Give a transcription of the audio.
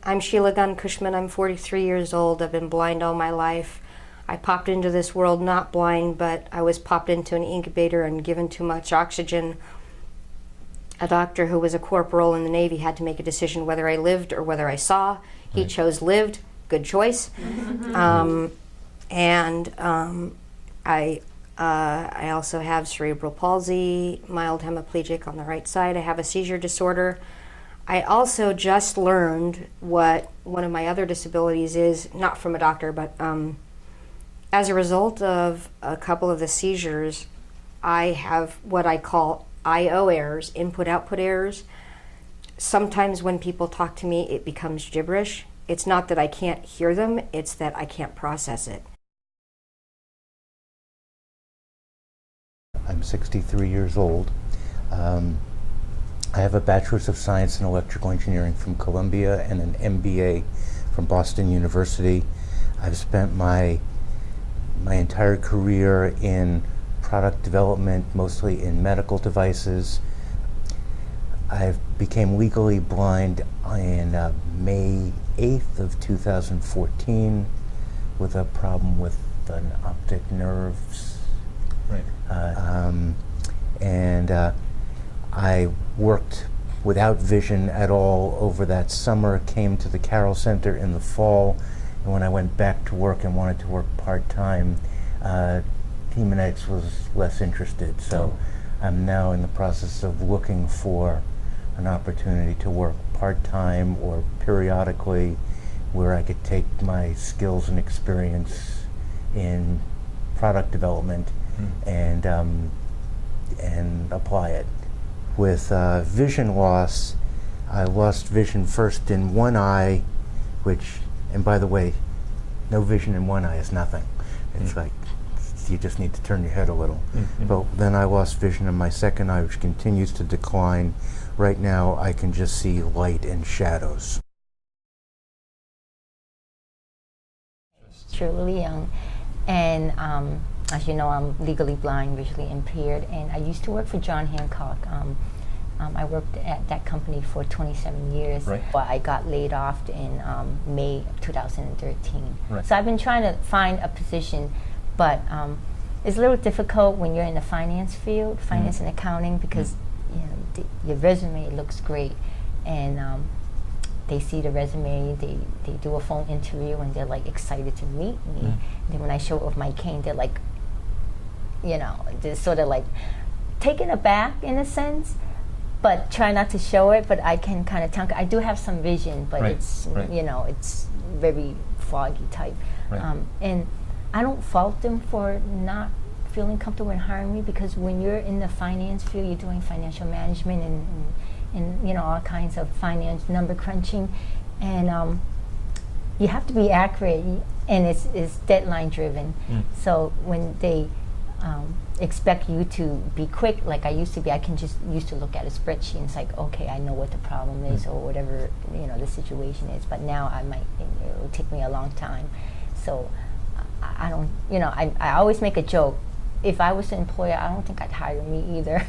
I'm Sheila Gunn Cushman. I'm 43 years old. I've been blind all my life. I popped into this world not blind, but I was popped into an incubator and given too much oxygen. A doctor who was a corporal in the Navy had to make a decision whether I lived or whether I saw. He chose lived. Good choice. I also have cerebral palsy, mild hemiplegic on the right side. I have a seizure disorder. I also just learned what one of my other disabilities is, not from a doctor, but as a result of a couple of the seizures, I have what I call I/O errors, input-output errors. Sometimes when people talk to me, it becomes gibberish. It's not that I can't hear them, it's that I can't process it. I'm 63 years old. I have a Bachelor's of Science in Electrical Engineering from Columbia and an MBA from Boston University. I've spent my entire career in product development, mostly in medical devices. I became legally blind in May 8th of 2014 with a problem with an optic nerves. Right. I worked without vision at all over that summer, came to the Carroll Center in the fall, and when I went back to work and wanted to work part-time, Haemonetics was less interested. So I'm now in the process of looking for an opportunity to work part-time or periodically where I could take my skills and experience in product development and apply it. With vision loss, I lost vision first in one eye, which, and by the way, no vision in one eye is nothing. It's like you just need to turn your head a little. But then I lost vision in my second eye, which continues to decline. Right now, I can just see light and shadows. Shirley Young, and as you know, I'm legally blind, visually impaired, and I used to work for John Hancock. I worked at that company for 27 years. Right. But I got laid off in May 2013. Right. So I've been trying to find a position, but it's a little difficult when you're in the finance field, finance and accounting, because you know your resume looks great, and they see the resume, they do a phone interview, and they're like excited to meet me. And then when I show up with my cane, they're like, you know, they're sort of like taken aback in a sense, but try not to show it. But I can kind of tell. I do have some vision, but it's you know, it's very foggy type. And I don't fault them for not feeling comfortable in hiring me, because when you're in the finance field, you're doing financial management and you know, all kinds of finance number crunching, and you have to be accurate, and it's deadline driven. So when they expect you to be quick, like I used to be, I can just used to look at a spreadsheet and it's like, okay, I know what the problem is or whatever, you know, the situation is. But now it will take me a long time. So I don't, you know, I always make a joke. If I was an employer, I don't think I'd hire me either.